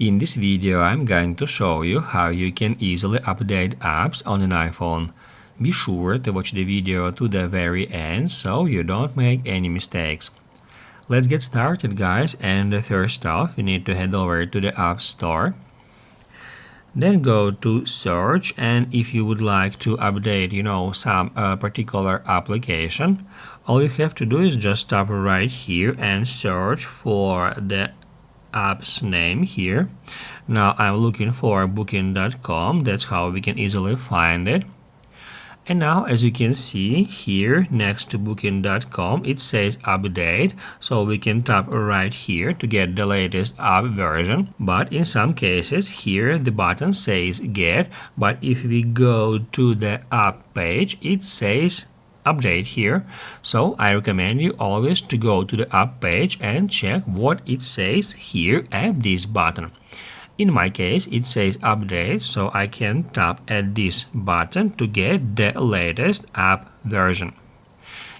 In this video, I'm going to show you how you can easily update apps on an iPhone. Be sure to watch the video to the very end so you don't make any mistakes. Let's get started, guys, and first off, you need to head over to the App Store. Then go to search, and if you would like to update, some particular application, all you have to do is just tap right here and search for the app's name here. Now I'm looking for booking.com. That's how we can easily find it. And now, as you can see here next to booking.com, it says update, so we can tap right here to get the latest app version. But in some cases here the button says get, but if we go to the app page, it says update here. So I recommend you always to go to the app page and check what it says here at this button. In my case, it says update, so I can tap at this button to get the latest app version.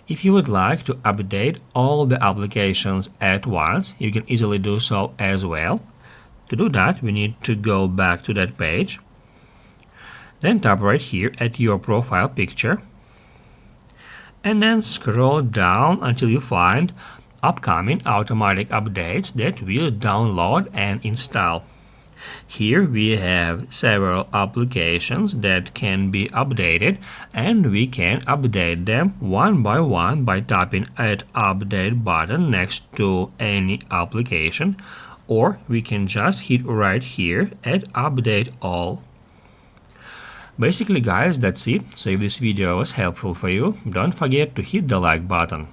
If you would like to update all the applications at once, you can easily do so as well. To do that, we need to go back to that page. Then tap right here at your profile picture. And then scroll down until you find upcoming automatic updates that will download and install. Here we have several applications that can be updated, and we can update them one by one by tapping at update button next to any application, or we can just hit right here at update all. Basically, guys, that's it. So if this video was helpful for you, don't forget to hit the like button.